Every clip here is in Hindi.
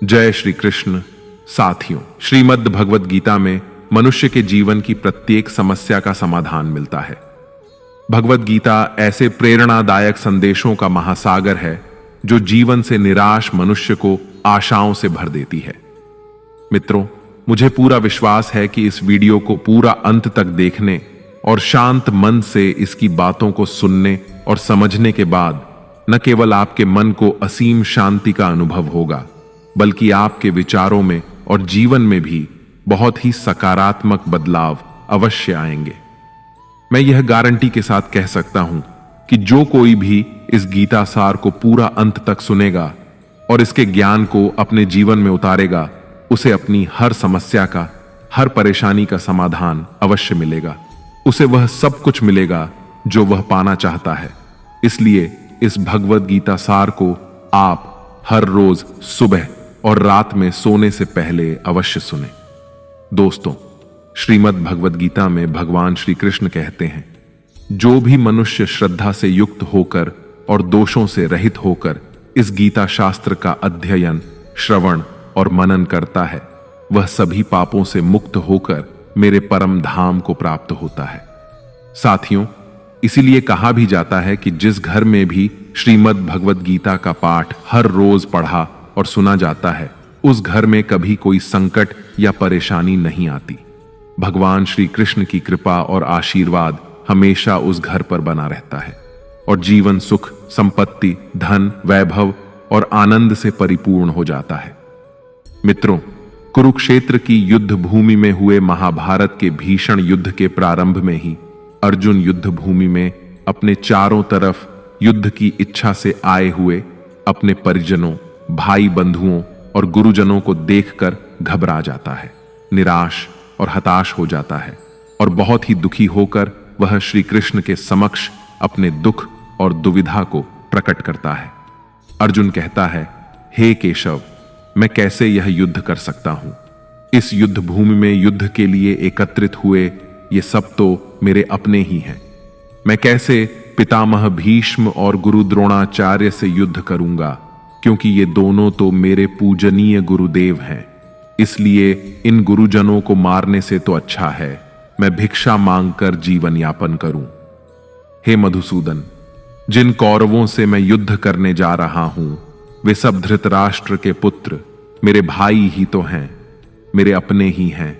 जय श्री कृष्ण। साथियों, श्रीमद् भगवद गीता में मनुष्य के जीवन की प्रत्येक समस्या का समाधान मिलता है। भगवद गीता ऐसे प्रेरणादायक संदेशों का महासागर है जो जीवन से निराश मनुष्य को आशाओं से भर देती है। मित्रों, मुझे पूरा विश्वास है कि इस वीडियो को पूरा अंत तक देखने और शांत मन से इसकी बातों को सुनने और समझने के बाद न केवल आपके मन को असीम शांति का अनुभव होगा, बल्कि आपके विचारों में और जीवन में भी बहुत ही सकारात्मक बदलाव अवश्य आएंगे। मैं यह गारंटी के साथ कह सकता हूं कि जो कोई भी इस गीता सार को पूरा अंत तक सुनेगा और इसके ज्ञान को अपने जीवन में उतारेगा, उसे अपनी हर समस्या का, हर परेशानी का समाधान अवश्य मिलेगा। उसे वह सब कुछ मिलेगा जो वह पाना चाहता है। इसलिए इस भगवद गीता सार को आप हर रोज सुबह और रात में सोने से पहले अवश्य सुने। दोस्तों, श्रीमद् भगवद गीता में भगवान श्री कृष्ण कहते हैं, जो भी मनुष्य श्रद्धा से युक्त होकर और दोषों से रहित होकर इस गीता शास्त्र का अध्ययन, श्रवण और मनन करता है, वह सभी पापों से मुक्त होकर मेरे परम धाम को प्राप्त होता है। साथियों, इसीलिए कहा भी जाता है कि जिस घर में भी श्रीमद् भगवद गीता का पाठ हर रोज पढ़ा और सुना जाता है, उस घर में कभी कोई संकट या परेशानी नहीं आती। भगवान श्री कृष्ण की कृपा और आशीर्वाद हमेशा उस घर पर बना रहता है और जीवन सुख, संपत्ति, धन, वैभव और आनंद से परिपूर्ण हो जाता है। मित्रों, कुरुक्षेत्र की युद्ध भूमि में हुए महाभारत के भीषण युद्ध के प्रारंभ में ही अर्जुन युद्ध भूमि में अपने चारों तरफ युद्ध की इच्छा से आए हुए अपने परिजनों, भाई बंधुओं और गुरुजनों को देखकर घबरा जाता है, निराश और हताश हो जाता है और बहुत ही दुखी होकर वह श्री कृष्ण के समक्ष अपने दुख और दुविधा को प्रकट करता है। अर्जुन कहता है, हे केशव, मैं कैसे यह युद्ध कर सकता हूं? इस युद्ध भूमि में युद्ध के लिए एकत्रित हुए ये सब तो मेरे अपने ही हैं। मैं कैसे पितामह भीष्म और गुरु द्रोणाचार्य से युद्ध करूंगा, क्योंकि ये दोनों तो मेरे पूजनीय गुरुदेव हैं। इसलिए इन गुरुजनों को मारने से तो अच्छा है मैं भिक्षा मांगकर जीवन यापन करूं। हे मधुसूदन, जिन कौरवों से मैं युद्ध करने जा रहा हूं, वे सब धृतराष्ट्र के पुत्र मेरे भाई ही तो हैं, मेरे अपने ही हैं।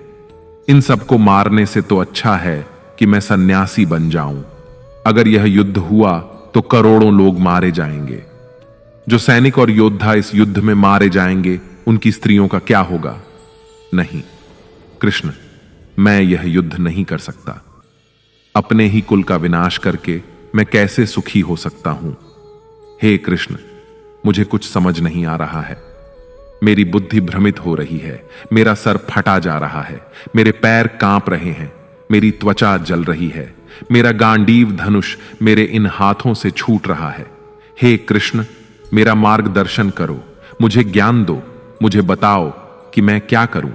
इन सबको मारने से तो अच्छा है कि मैं सन्यासी बन जाऊं। अगर यह युद्ध हुआ तो करोड़ों लोग मारे जाएंगे। जो सैनिक और योद्धा इस युद्ध में मारे जाएंगे, उनकी स्त्रियों का क्या होगा? नहीं कृष्ण, मैं यह युद्ध नहीं कर सकता। अपने ही कुल का विनाश करके मैं कैसे सुखी हो सकता हूं? हे कृष्ण, मुझे कुछ समझ नहीं आ रहा है। मेरी बुद्धि भ्रमित हो रही है, मेरा सर फटा जा रहा है, मेरे पैर कांप रहे हैं, मेरी त्वचा जल रही है, मेरा गांडीव धनुष मेरे इन हाथों से छूट रहा है। हे कृष्ण, मेरा मार्गदर्शन करो, मुझे ज्ञान दो, मुझे बताओ कि मैं क्या करूं।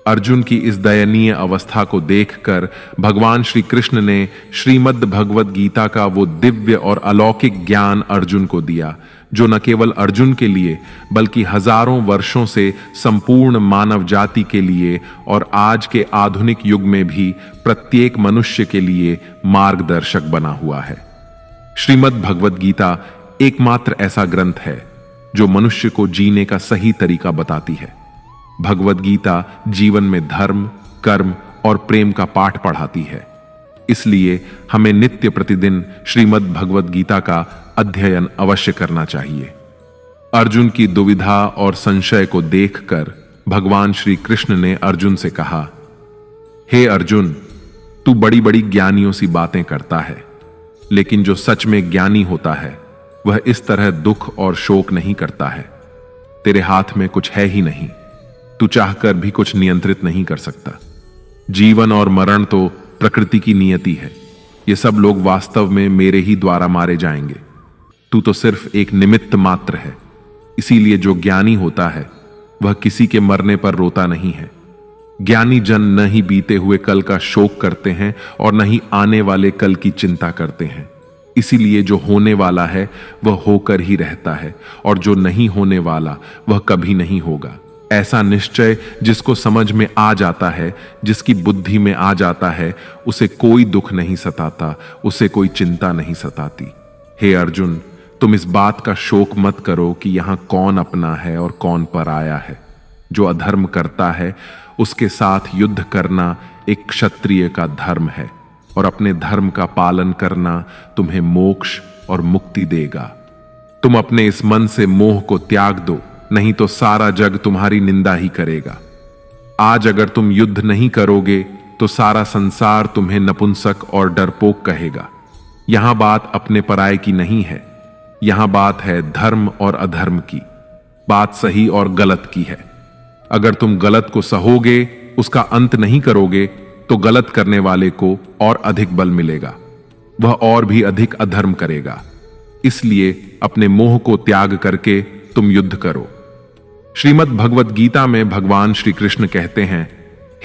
अर्जुन की इस दयनीय अवस्था को देखकर भगवान श्री कृष्ण ने श्रीमद् भगवद गीता का वो दिव्य और अलौकिक ज्ञान अर्जुन को दिया, जो न केवल अर्जुन के लिए बल्कि हजारों वर्षों से संपूर्ण मानव जाति के लिए और आज के आधुनिक युग में भी प्रत्येक मनुष्य के लिए मार्गदर्शक बना हुआ है। श्रीमद् भगवद गीता एकमात्र ऐसा ग्रंथ है जो मनुष्य को जीने का सही तरीका बताती है। भगवद गीता जीवन में धर्म, कर्म और प्रेम का पाठ पढ़ाती है। इसलिए हमें नित्य प्रतिदिन श्रीमद् भगवद गीता का अध्ययन अवश्य करना चाहिए। अर्जुन की दुविधा और संशय को देखकर भगवान श्री कृष्ण ने अर्जुन से कहा, हे अर्जुन, तू बड़ी बड़ी ज्ञानियों सी बातें करता है, लेकिन जो सच में ज्ञानी होता है वह इस तरह दुख और शोक नहीं करता है। तेरे हाथ में कुछ है ही नहीं, तू चाहकर भी कुछ नियंत्रित नहीं कर सकता। जीवन और मरण तो प्रकृति की नियति है। ये सब लोग वास्तव में मेरे ही द्वारा मारे जाएंगे। तू तो सिर्फ एक निमित्त मात्र है। इसीलिए जो ज्ञानी होता है वह किसी के मरने पर रोता नहीं है। ज्ञानी जन न ही बीते हुए कल का शोक करते हैं और न ही आने वाले कल की चिंता करते हैं। इसीलिए जो होने वाला है वह होकर ही रहता है, और जो नहीं होने वाला वह कभी नहीं होगा। ऐसा निश्चय जिसको समझ में आ जाता है, जिसकी बुद्धि में आ जाता है, उसे कोई दुख नहीं सताता, उसे कोई चिंता नहीं सताती। हे अर्जुन, तुम इस बात का शोक मत करो कि यहां कौन अपना है और कौन पराया है। जो अधर्म करता है उसके साथ युद्ध करना एक क्षत्रिय का धर्म है, और अपने धर्म का पालन करना तुम्हें मोक्ष और मुक्ति देगा। तुम अपने इस मन से मोह को त्याग दो, नहीं तो सारा जग तुम्हारी निंदा ही करेगा। आज अगर तुम युद्ध नहीं करोगे तो सारा संसार तुम्हें नपुंसक और डरपोक कहेगा। यहां बात अपने पराये की नहीं है, यहां बात है धर्म और अधर्म की, बात सही और गलत की है। अगर तुम गलत को सहोगे, उसका अंत नहीं करोगे, तो गलत करने वाले को और अधिक बल मिलेगा, वह और भी अधिक अधर्म करेगा। इसलिए अपने मोह को त्याग करके तुम युद्ध करो। श्रीमद् भगवद गीता में भगवान श्री कृष्ण कहते हैं,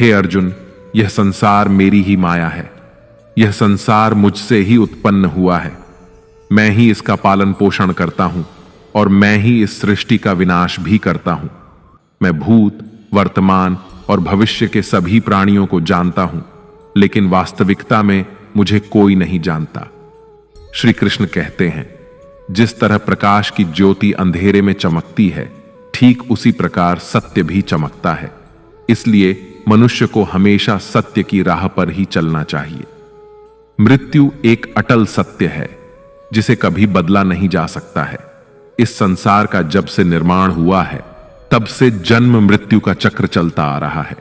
हे अर्जुन, यह संसार मेरी ही माया है, यह संसार मुझसे ही उत्पन्न हुआ है। मैं ही इसका पालन पोषण करता हूं और मैं ही इस सृष्टि का विनाश भी करता हूं। मैं भूत, वर्तमान और भविष्य के सभी प्राणियों को जानता हूं, लेकिन वास्तविकता में मुझे कोई नहीं जानता। श्री कृष्ण कहते हैं, जिस तरह प्रकाश की ज्योति अंधेरे में चमकती है, ठीक उसी प्रकार सत्य भी चमकता है। इसलिए मनुष्य को हमेशा सत्य की राह पर ही चलना चाहिए। मृत्यु एक अटल सत्य है जिसे कभी बदला नहीं जा सकता है। इस संसार का जब से निर्माण हुआ है, तब से जन्म मृत्यु का चक्र चलता आ रहा है।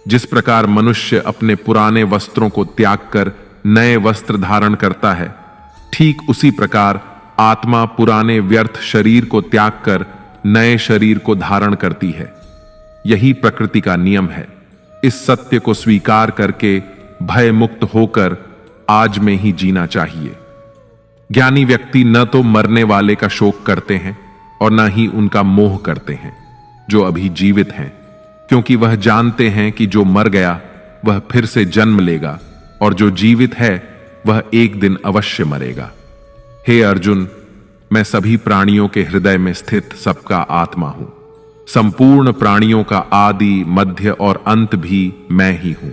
जिस प्रकार मनुष्य अपने पुराने वस्त्रों को त्याग कर नए वस्त्र धारण करता है, ठीक उसी प्रकार आत्मा पुराने व्यर्थ शरीर को त्याग कर नए शरीर को धारण करती है। यही प्रकृति का नियम है। इस सत्य को स्वीकार करके भय मुक्त होकर आज में ही जीना चाहिए। ज्ञानी व्यक्ति न तो मरने वाले का शोक करते हैं और न ही उनका मोह करते हैं जो अभी जीवित हैं, क्योंकि वह जानते हैं कि जो मर गया वह फिर से जन्म लेगा और जो जीवित है वह एक दिन अवश्य मरेगा। हे अर्जुन, मैं सभी प्राणियों के हृदय में स्थित सबका आत्मा हूं। संपूर्ण प्राणियों का आदि, मध्य और अंत भी मैं ही हूं।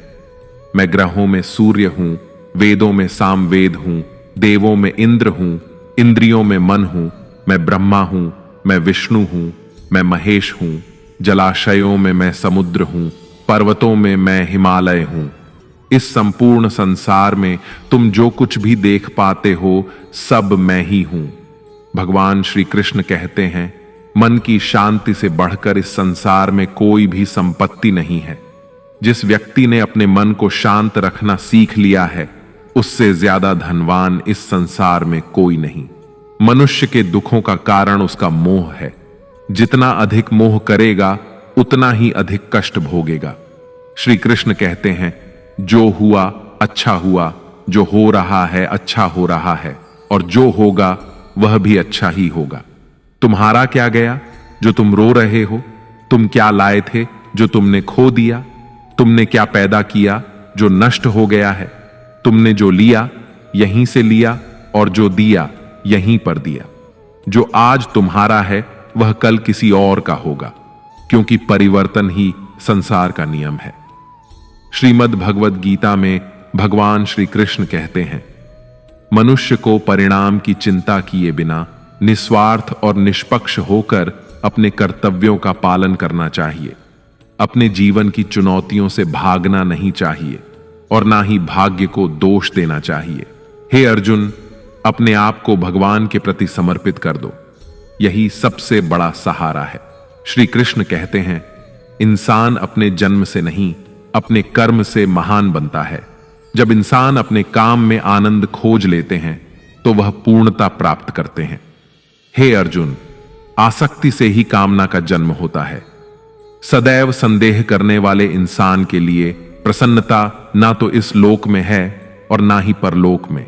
मैं ग्रहों में सूर्य हूं, वेदों में सामवेद हूं, देवों में इंद्र हूं, इंद्रियों में मन हूं। मैं ब्रह्मा हूं, मैं विष्णु हूं, मैं महेश हूं। जलाशयों में मैं समुद्र हूं, पर्वतों में मैं हिमालय हूं। इस संपूर्ण संसार में तुम जो कुछ भी देख पाते हो, सब मैं ही हूं। भगवान श्री कृष्ण कहते हैं, मन की शांति से बढ़कर इस संसार में कोई भी संपत्ति नहीं है। जिस व्यक्ति ने अपने मन को शांत रखना सीख लिया है, उससे ज्यादा धनवान इस संसार में कोई नहीं। मनुष्य के दुखों का कारण उसका मोह है। जितना अधिक मोह करेगा, उतना ही अधिक कष्ट भोगेगा। श्री कृष्ण कहते हैं, जो हुआ अच्छा हुआ, जो हो रहा है अच्छा हो रहा है, और जो होगा वह भी अच्छा ही होगा। तुम्हारा क्या गया जो तुम रो रहे हो? तुम क्या लाए थे जो तुमने खो दिया? तुमने क्या पैदा किया जो नष्ट हो गया है? तुमने जो लिया यहीं से लिया, और जो दिया यहीं पर दिया। जो आज तुम्हारा है वह कल किसी और का होगा, क्योंकि परिवर्तन ही संसार का नियम है। श्रीमद् भगवद गीता में भगवान श्री कृष्ण कहते हैं, मनुष्य को परिणाम की चिंता किए बिना निस्वार्थ और निष्पक्ष होकर अपने कर्तव्यों का पालन करना चाहिए। अपने जीवन की चुनौतियों से भागना नहीं चाहिए और ना ही भाग्य को दोष देना चाहिए। हे अर्जुन, अपने आप को भगवान के प्रति समर्पित कर दो, यही सबसे बड़ा सहारा है। श्री कृष्ण कहते हैं, इंसान अपने जन्म से नहीं, अपने कर्म से महान बनता है। जब इंसान अपने काम में आनंद खोज लेते हैं तो वह पूर्णता प्राप्त करते हैं। हे अर्जुन, आसक्ति से ही कामना का जन्म होता है। सदैव संदेह करने वाले इंसान के लिए प्रसन्नता ना तो इस लोक में है और ना ही परलोक में।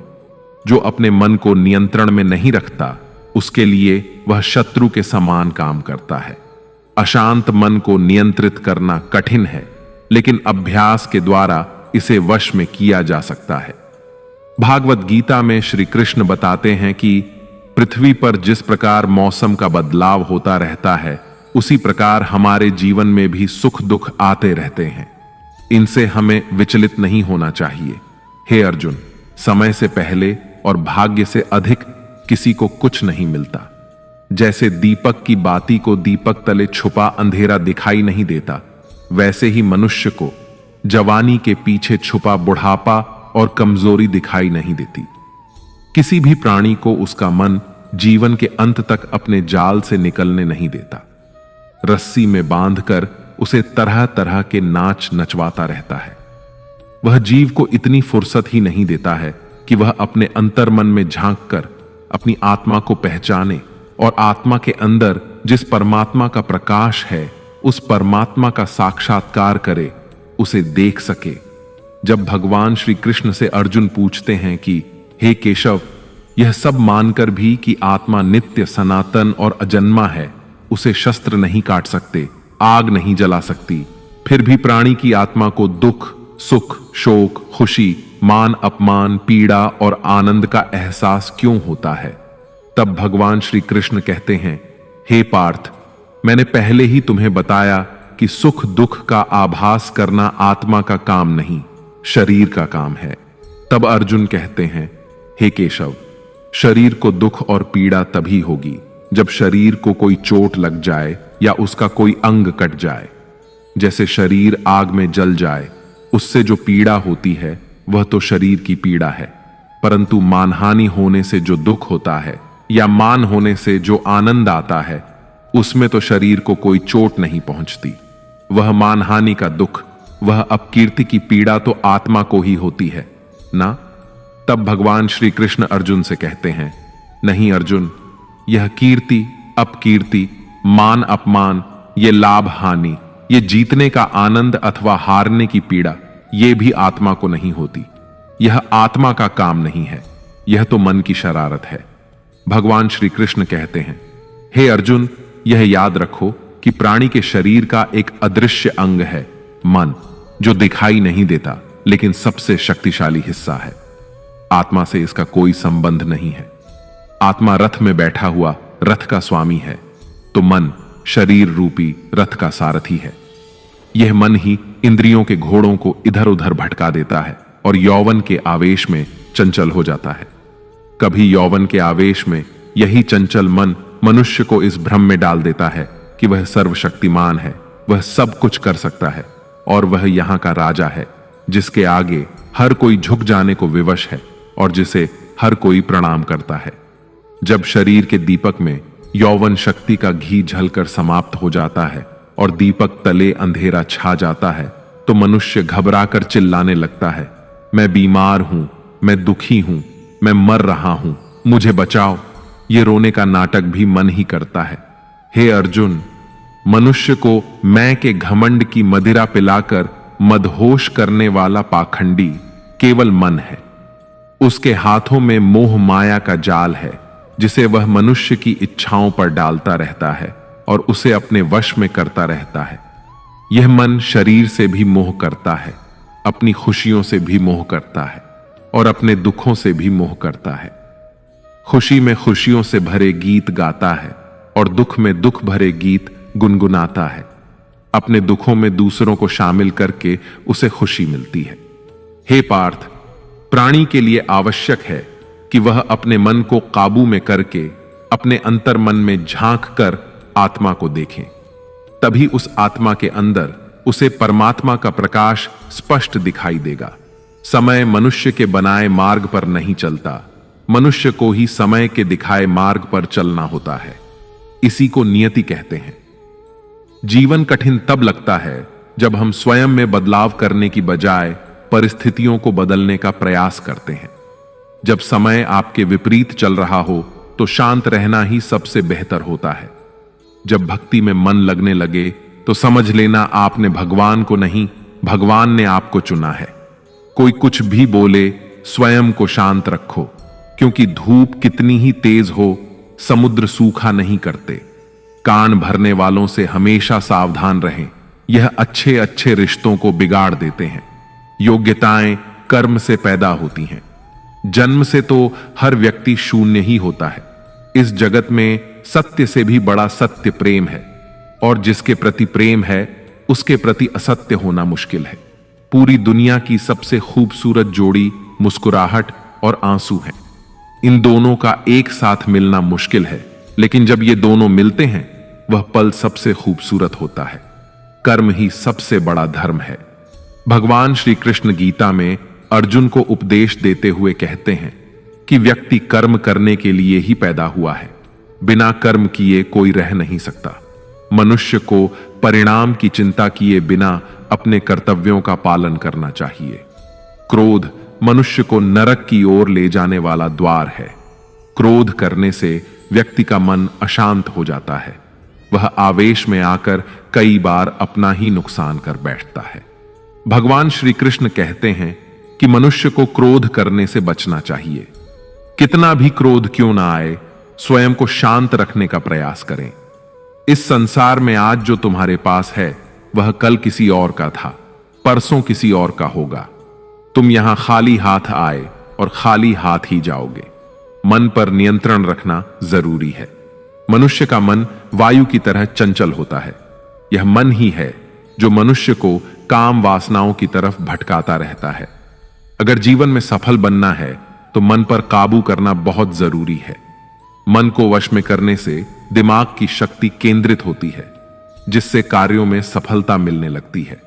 जो अपने मन को नियंत्रण में नहीं रखता, उसके लिए वह शत्रु के समान काम करता है। अशांत मन को नियंत्रित करना कठिन है, लेकिन अभ्यास के द्वारा इसे वश में किया जा सकता है। भागवत गीता में श्री कृष्ण बताते हैं कि पृथ्वी पर जिस प्रकार मौसम का बदलाव होता रहता है, उसी प्रकार हमारे जीवन में भी सुख दुख आते रहते हैं। इनसे हमें विचलित नहीं होना चाहिए। हे अर्जुन, समय से पहले और भाग्य से अधिक किसी को कुछ नहीं मिलता। जैसे दीपक की बाती को दीपक तले छुपा अंधेरा दिखाई नहीं देता, वैसे ही मनुष्य को जवानी के पीछे छुपा बुढ़ापा और कमजोरी दिखाई नहीं देती। किसी भी प्राणी को उसका मन जीवन के अंत तक अपने जाल से निकलने नहीं देता। रस्सी में बांधकर उसे तरह तरह के नाच नचवाता रहता है। वह जीव को इतनी फुर्सत ही नहीं देता है कि वह अपने अंतर्मन में झांक कर अपनी आत्मा को पहचाने और आत्मा के अंदर जिस परमात्मा का प्रकाश है, उस परमात्मा का साक्षात्कार करे, उसे देख सके। जब भगवान श्री कृष्ण से अर्जुन पूछते हैं कि हे केशव, यह सब मानकर भी कि आत्मा नित्य सनातन और अजन्मा है, उसे शस्त्र नहीं काट सकते, आग नहीं जला सकती, फिर भी प्राणी की आत्मा को दुख, सुख, शोक, खुशी, मान अपमान, पीड़ा और आनंद का एहसास क्यों होता है? तब भगवान श्री कृष्ण कहते हैं, हे पार्थ, मैंने पहले ही तुम्हें बताया कि सुख दुख का आभास करना आत्मा का काम नहीं, शरीर का काम है। तब अर्जुन कहते हैं, हे केशव, शरीर को दुख और पीड़ा तभी होगी जब शरीर को कोई चोट लग जाए या उसका कोई अंग कट जाए। जैसे शरीर आग में जल जाए, उससे जो पीड़ा होती है वह तो शरीर की पीड़ा है, परंतु मानहानि होने से जो दुख होता है या मान होने से जो आनंद आता है, उसमें तो शरीर को कोई चोट नहीं पहुंचती। वह मानहानि का दुख, वह अपकीर्ति की पीड़ा तो आत्मा को ही होती है ना। तब भगवान श्री कृष्ण अर्जुन से कहते हैं, नहीं अर्जुन, यह कीर्ति अपकीर्ति, मान अपमान, ये लाभ हानि, ये जीतने का आनंद अथवा हारने की पीड़ा, ये भी आत्मा को नहीं होती। यह आत्मा का काम नहीं है, यह तो मन की शरारत है। भगवान श्री कृष्ण कहते हैं, हे अर्जुन, यह याद रखो कि प्राणी के शरीर का एक अदृश्य अंग है, मन, जो दिखाई नहीं देता लेकिन सबसे शक्तिशाली हिस्सा है। आत्मा से इसका कोई संबंध नहीं है। आत्मा रथ में बैठा हुआ रथ का स्वामी है, तो मन शरीर रूपी रथ का सारथी है। यह मन ही इंद्रियों के घोड़ों को इधर उधर भटका देता है और यौवन के आवेश में चंचल हो जाता है। कभी यौवन के आवेश में यही चंचल मन मनुष्य को इस भ्रम में डाल देता है कि वह सर्वशक्तिमान है, वह सब कुछ कर सकता है और वह यहां का राजा है, जिसके आगे हर कोई झुक जाने को विवश है और जिसे हर कोई प्रणाम करता है। जब शरीर के दीपक में यौवन शक्ति का घी झलकर समाप्त हो जाता है और दीपक तले अंधेरा छा जाता है, तो मनुष्य घबराकर चिल्लाने लगता है, मैं बीमार हूं, मैं दुखी हूं, मैं मर रहा हूं, मुझे बचाओ। ये रोने का नाटक भी मन ही करता है। हे अर्जुन, मनुष्य को मैं के घमंड की मदिरा पिलाकर मदहोश करने वाला पाखंडी केवल मन है। उसके हाथों में मोह माया का जाल है, जिसे वह मनुष्य की इच्छाओं पर डालता रहता है और उसे अपने वश में करता रहता है। यह मन शरीर से भी मोह करता है, अपनी खुशियों से भी मोह करता है और अपने दुखों से भी मोह करता है। खुशी में खुशियों से भरे गीत गाता है और दुख में दुख भरे गीत गुनगुनाता है। अपने दुखों में दूसरों को शामिल करके उसे खुशी मिलती है। हे पार्थ, प्राणी के लिए आवश्यक है कि वह अपने मन को काबू में करके अपने अंतर मन में झांक कर आत्मा को देखें। तभी उस आत्मा के अंदर उसे परमात्मा का प्रकाश स्पष्ट दिखाई देगा। समय मनुष्य के बनाए मार्ग पर नहीं चलता, मनुष्य को ही समय के दिखाए मार्ग पर चलना होता है। इसी को नियति कहते हैं। जीवन कठिन तब लगता है जब हम स्वयं में बदलाव करने की बजाय परिस्थितियों को बदलने का प्रयास करते हैं। जब समय आपके विपरीत चल रहा हो तो शांत रहना ही सबसे बेहतर होता है। जब भक्ति में मन लगने लगे तो समझ लेना आपने भगवान को नहीं, भगवान ने आपको चुना है। कोई कुछ भी बोले, स्वयं को शांत रखो, क्योंकि धूप कितनी ही तेज हो, समुद्र सूखा नहीं करते। कान भरने वालों से हमेशा सावधान रहें, यह अच्छे अच्छे रिश्तों को बिगाड़ देते हैं। योग्यताएं कर्म से पैदा होती हैं। जन्म से तो हर व्यक्ति शून्य ही होता है। इस जगत में सत्य से भी बड़ा सत्य प्रेम है, और जिसके प्रति प्रेम है उसके प्रति असत्य होना मुश्किल है। पूरी दुनिया की सबसे खूबसूरत जोड़ी मुस्कुराहट और आंसू है। इन दोनों का एक साथ मिलना मुश्किल है, लेकिन जब ये दोनों मिलते हैं वह पल सबसे खूबसूरत होता है। कर्म ही सबसे बड़ा धर्म है। भगवान श्री कृष्ण गीता में अर्जुन को उपदेश देते हुए कहते हैं कि व्यक्ति कर्म करने के लिए ही पैदा हुआ है। बिना कर्म किए कोई रह नहीं सकता। मनुष्य को परिणाम की चिंता किए बिना अपने कर्तव्यों का पालन करना चाहिए। क्रोध मनुष्य को नरक की ओर ले जाने वाला द्वार है। क्रोध करने से व्यक्ति का मन अशांत हो जाता है। वह आवेश में आकर कई बार अपना ही नुकसान कर बैठता है। भगवान श्री कृष्ण कहते हैं कि मनुष्य को क्रोध करने से बचना चाहिए। कितना भी क्रोध क्यों ना आए, स्वयं को शांत रखने का प्रयास करें। इस संसार में आज जो तुम्हारे पास है वह कल किसी और का था, परसों किसी और का होगा। तुम यहां खाली हाथ आए और खाली हाथ ही जाओगे। मन पर नियंत्रण रखना जरूरी है। मनुष्य का मन वायु की तरह चंचल होता है। यह मन ही है जो मनुष्य को काम वासनाओं की तरफ भटकाता रहता है। अगर जीवन में सफल बनना है तो मन पर काबू करना बहुत जरूरी है। मन को वश में करने से दिमाग की शक्ति केंद्रित होती है, जिससे कार्यों में सफलता मिलने लगती है।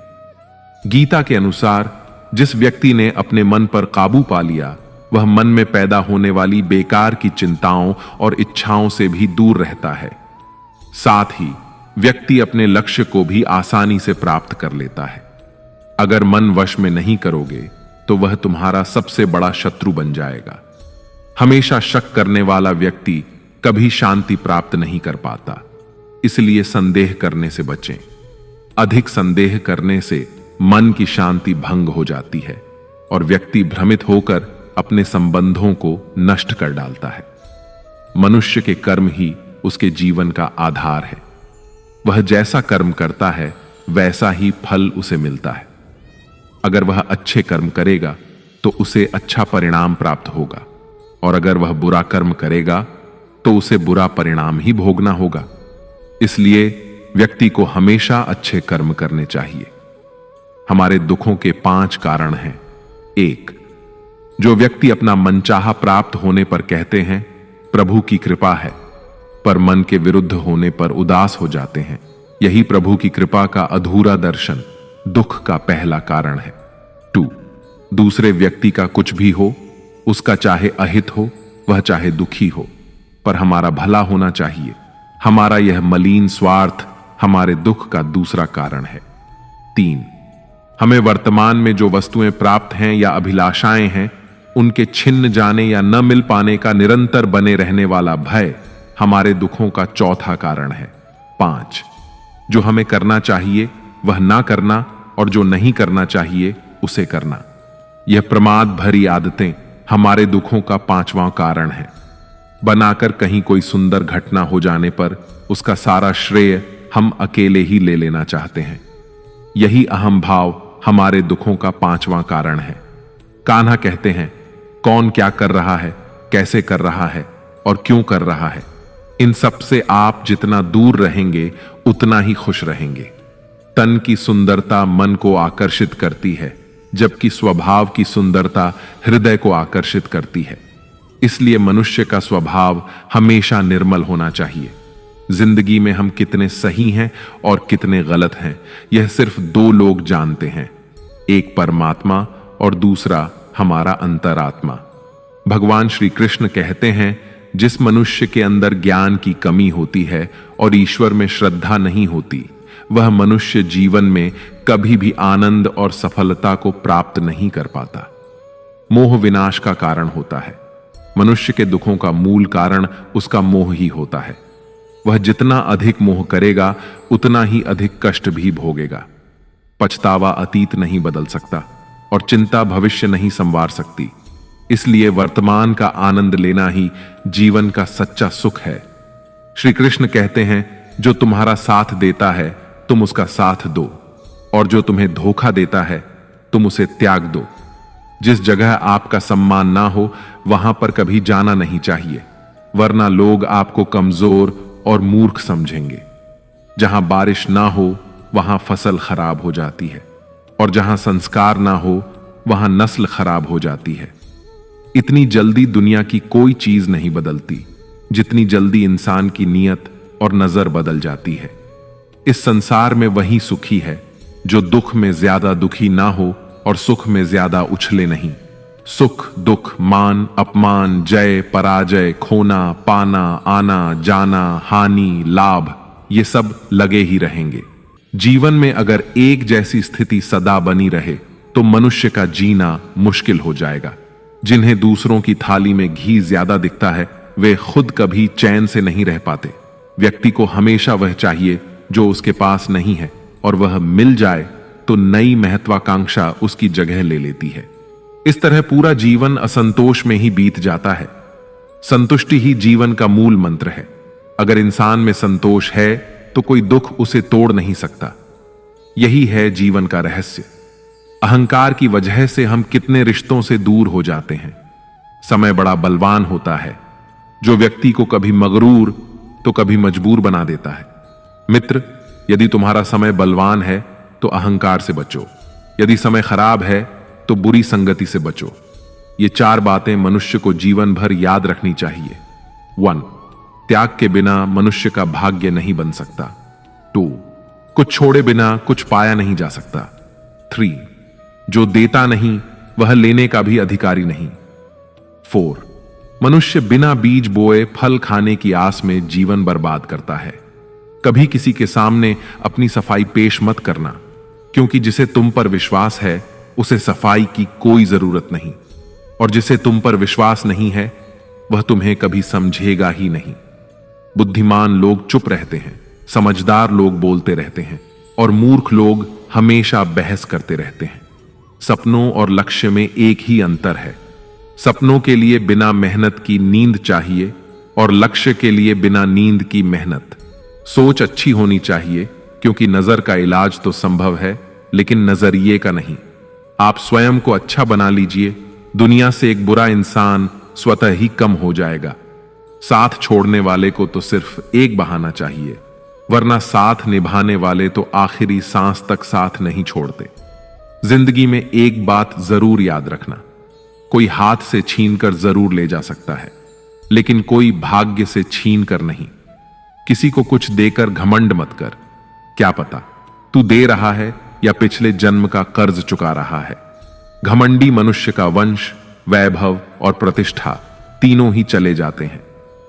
गीता के अनुसार जिस व्यक्ति ने अपने मन पर काबू पा लिया वह मन में पैदा होने वाली बेकार की चिंताओं और इच्छाओं से भी दूर रहता है। साथ ही व्यक्ति अपने लक्ष्य को भी आसानी से प्राप्त कर लेता है। अगर मन वश में नहीं करोगे तो वह तुम्हारा सबसे बड़ा शत्रु बन जाएगा। हमेशा शक करने वाला व्यक्ति कभी शांति प्राप्त नहीं कर पाता। इसलिए संदेह करने से बचें। अधिक संदेह करने से मन की शांति भंग हो जाती है और व्यक्ति भ्रमित होकर अपने संबंधों को नष्ट कर डालता है। मनुष्य के कर्म ही उसके जीवन का आधार है। वह जैसा कर्म करता है वैसा ही फल उसे मिलता है। अगर वह अच्छे कर्म करेगा तो उसे अच्छा परिणाम प्राप्त होगा, और अगर वह बुरा कर्म करेगा तो उसे बुरा परिणाम ही भोगना होगा। इसलिए व्यक्ति को हमेशा अच्छे कर्म करने चाहिए। हमारे दुखों के 5 कारण हैं। 1. जो व्यक्ति अपना मनचाहा प्राप्त होने पर कहते हैं प्रभु की कृपा है, पर मन के विरुद्ध होने पर उदास हो जाते हैं, यही प्रभु की कृपा का अधूरा दर्शन दुख का पहला कारण है। 2. दूसरे व्यक्ति का कुछ भी हो, उसका चाहे अहित हो वह चाहे दुखी हो, पर हमारा भला होना चाहिए। हमारा यह मलिन स्वार्थ हमारे दुख का दूसरा कारण है। 3. हमें वर्तमान में जो वस्तुएं प्राप्त हैं या अभिलाषाएं हैं उनके छिन्न जाने या न मिल पाने का निरंतर बने रहने वाला भय हमारे दुखों का चौथा कारण है। 5. जो हमें करना चाहिए वह ना करना और जो नहीं करना चाहिए उसे करना। यह प्रमाद भरी आदतें हमारे दुखों का 5वां कारण है। बनाकर कहीं कोई सुंदर घटना हो जाने पर उसका सारा श्रेय हम अकेले ही ले लेना चाहते हैं। यही अहम भाव हमारे दुखों का 5वां कारण है। कान्हा कहते हैं कौन क्या कर रहा है, कैसे कर रहा है और क्यों कर रहा है, इन सब से आप जितना दूर रहेंगे उतना ही खुश रहेंगे। तन की सुंदरता मन को आकर्षित करती है, जबकि स्वभाव की सुंदरता हृदय को आकर्षित करती है। इसलिए मनुष्य का स्वभाव हमेशा निर्मल होना चाहिए। जिंदगी में हम कितने सही हैं और कितने गलत हैं यह सिर्फ 2 लोग जानते हैं, एक परमात्मा और दूसरा हमारा अंतरात्मा। भगवान श्री कृष्ण कहते हैं जिस मनुष्य के अंदर ज्ञान की कमी होती है और ईश्वर में श्रद्धा नहीं होती वह मनुष्य जीवन में कभी भी आनंद और सफलता को प्राप्त नहीं कर पाता। मोह विनाश का कारण होता है। मनुष्य के दुखों का मूल कारण उसका मोह ही होता है। वह जितना अधिक मोह करेगा उतना ही अधिक कष्ट भी भोगेगा। पछतावा अतीत नहीं बदल सकता और चिंता भविष्य नहीं संवार सकती। इसलिए वर्तमान का आनंद लेना ही जीवन का सच्चा सुख है। श्री कृष्ण कहते हैं जो तुम्हारा साथ देता है तुम उसका साथ दो, और जो तुम्हें धोखा देता है तुम उसे त्याग दो। जिस जगह आपका सम्मान ना हो वहां पर कभी जाना नहीं चाहिए, वरना लोग आपको कमजोर और मूर्ख समझेंगे। जहां बारिश ना हो वहां फसल खराब हो जाती है, और जहां संस्कार ना हो वहां नस्ल खराब हो जाती है। इतनी जल्दी दुनिया की कोई चीज नहीं बदलती जितनी जल्दी इंसान की नीयत और नजर बदल जाती है। इस संसार में वही सुखी है जो दुख में ज्यादा दुखी ना हो और सुख में ज्यादा उछले नहीं। सुख दुख, मान अपमान, जय पराजय, खोना पाना, आना जाना, हानि लाभ, ये सब लगे ही रहेंगे। जीवन में अगर एक जैसी स्थिति सदा बनी रहे तो मनुष्य का जीना मुश्किल हो जाएगा। जिन्हें दूसरों की थाली में घी ज्यादा दिखता है वे खुद कभी चैन से नहीं रह पाते। व्यक्ति को हमेशा वह चाहिए जो उसके पास नहीं है, और वह मिल जाए तो नई महत्वाकांक्षा उसकी जगह ले लेती है। इस तरह पूरा जीवन असंतोष में ही बीत जाता है। संतुष्टि ही जीवन का मूल मंत्र है। अगर इंसान में संतोष है तो कोई दुख उसे तोड़ नहीं सकता। यही है जीवन का रहस्य। अहंकार की वजह से हम कितने रिश्तों से दूर हो जाते हैं। समय बड़ा बलवान होता है जो व्यक्ति को कभी मगरूर तो कभी मजबूर बना देता है। मित्र, यदि तुम्हारा समय बलवान है तो अहंकार से बचो, यदि समय खराब है तो बुरी संगति से बचो। ये 4 बातें मनुष्य को जीवन भर याद रखनी चाहिए। 1. त्याग के बिना मनुष्य का भाग्य नहीं बन सकता। 2. कुछ छोड़े बिना कुछ पाया नहीं जा सकता। 3. जो देता नहीं वह लेने का भी अधिकारी नहीं। 4. मनुष्य बिना बीज बोए फल खाने की आस में जीवन बर्बाद करता है। कभी किसी के सामने अपनी सफाई पेश मत करना, क्योंकि जिसे तुम पर विश्वास है उसे सफाई की कोई जरूरत नहीं, और जिसे तुम पर विश्वास नहीं है वह तुम्हें कभी समझेगा ही नहीं। बुद्धिमान लोग चुप रहते हैं, समझदार लोग बोलते रहते हैं, और मूर्ख लोग हमेशा बहस करते रहते हैं। सपनों और लक्ष्य में एक ही अंतर है। सपनों के लिए बिना मेहनत की नींद चाहिए, और लक्ष्य के लिए बिना नींद की मेहनत। सोच अच्छी होनी चाहिए, क्योंकि नजर का इलाज तो संभव है लेकिन नजरिए का नहीं। आप स्वयं को अच्छा बना लीजिए, दुनिया से एक बुरा इंसान स्वतः ही कम हो जाएगा। साथ छोड़ने वाले को तो सिर्फ एक बहाना चाहिए, वरना साथ निभाने वाले तो आखिरी सांस तक साथ नहीं छोड़ते। जिंदगी में एक बात जरूर याद रखना, कोई हाथ से छीनकर जरूर ले जा सकता है, लेकिन कोई भाग्य से छीन कर नहीं। किसी को कुछ देकर घमंड मत कर, क्या पता तू दे रहा है या पिछले जन्म का कर्ज चुका रहा है। घमंडी मनुष्य का वंश, वैभव और प्रतिष्ठा तीनों ही चले जाते हैं।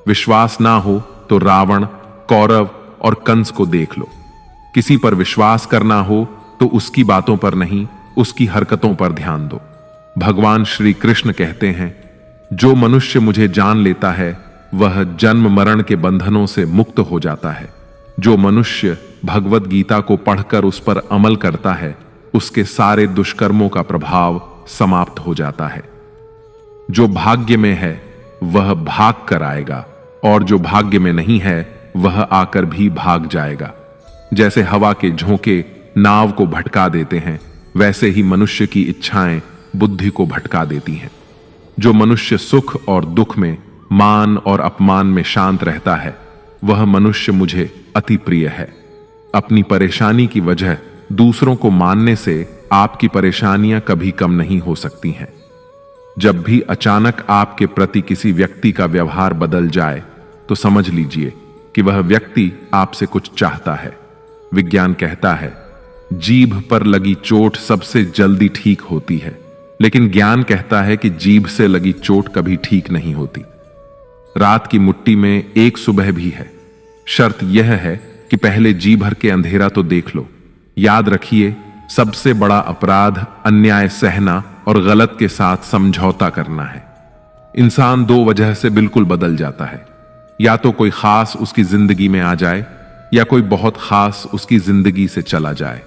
विश्वास ना हो तो रावण, कौरव और कंस को देख लो। किसी पर विश्वास करना हो तो उसकी बातों पर नहीं, उसकी हरकतों पर ध्यान दो। भगवान श्री कृष्ण कहते हैं, जो मनुष्य मुझे जान लेता है वह जन्म मरण के बंधनों से मुक्त हो जाता है। जो मनुष्य भगवत गीता को पढ़कर उस पर अमल करता है उसके सारे दुष्कर्मों का प्रभाव समाप्त हो जाता है। जो भाग्य में है वह भाग कर आएगा, और जो भाग्य में नहीं है वह आकर भी भाग जाएगा। जैसे हवा के झोंके नाव को भटका देते हैं, वैसे ही मनुष्य की इच्छाएं बुद्धि को भटका देती हैं। जो मनुष्य सुख और दुख में, मान और अपमान में शांत रहता है वह मनुष्य मुझे अति प्रिय है। अपनी परेशानी की वजह दूसरों को मानने से आपकी परेशानियां कभी कम नहीं हो सकती हैं। जब भी अचानक आपके प्रति किसी व्यक्ति का व्यवहार बदल जाए तो समझ लीजिए कि वह व्यक्ति आपसे कुछ चाहता है। विज्ञान कहता है, जीभ पर लगी चोट सबसे जल्दी ठीक होती है, लेकिन ज्ञान कहता है कि जीभ से लगी चोट कभी ठीक नहीं होती। रात की मुट्ठी में एक सुबह भी है। शर्त यह है कि पहले जी भर के अंधेरा तो देख लो। याद रखिए, सबसे बड़ा अपराध अन्याय सहना और गलत के साथ समझौता करना है। इंसान 2 वजह से बिल्कुल बदल जाता है, या तो कोई खास उसकी जिंदगी में आ जाए या कोई बहुत खास उसकी जिंदगी से चला जाए।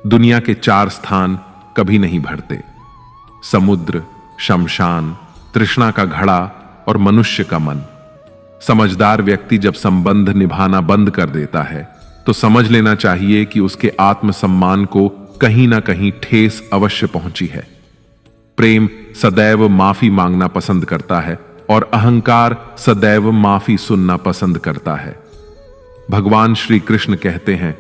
दुनिया के 4 स्थान कभी नहीं भरते: समुद्र, शमशान, तृष्णा का घड़ा और मनुष्य का मन। समझदार व्यक्ति जब संबंध निभाना बंद कर देता है तो समझ लेना चाहिए कि उसके आत्मसम्मान को कहीं ना कहीं ठेस अवश्य पहुंची है। प्रेम सदैव माफी मांगना पसंद करता है और अहंकार सदैव माफी सुनना पसंद करता है। भगवान श्री कृष्ण कहते हैं,